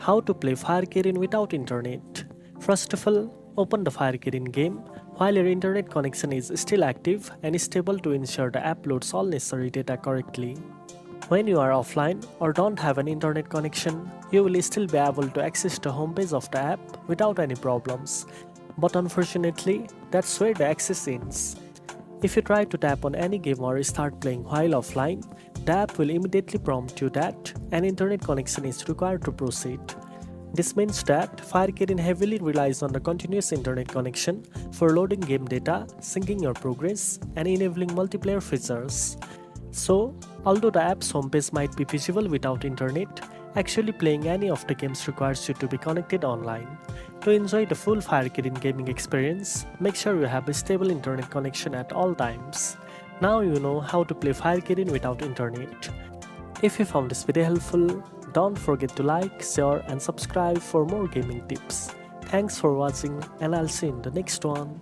How to play Fire Kirin without internet. First of all, open the Fire Kirin game while your internet connection is still active and stable to ensure the app loads all necessary data correctly. When you are offline or don't have an internet connection, you will still be able to access the homepage of the app without any problems. But unfortunately, that's where the access ends. If you try to tap on any game or start playing while offline, the app will immediately prompt you that an internet connection is required to proceed. This means that Fire Kirin heavily relies on the continuous internet connection for loading game data, syncing your progress, and enabling multiplayer features. So, although the app's homepage might be visible without internet, actually playing any of the games requires you to be connected online. To enjoy the full Fire Kirin gaming experience, make sure you have a stable internet connection at all times. Now you know how to play Fire Kirin without internet. If you found this video helpful, don't forget to like, share and subscribe for more gaming tips. Thanks for watching and I'll see you in the next one.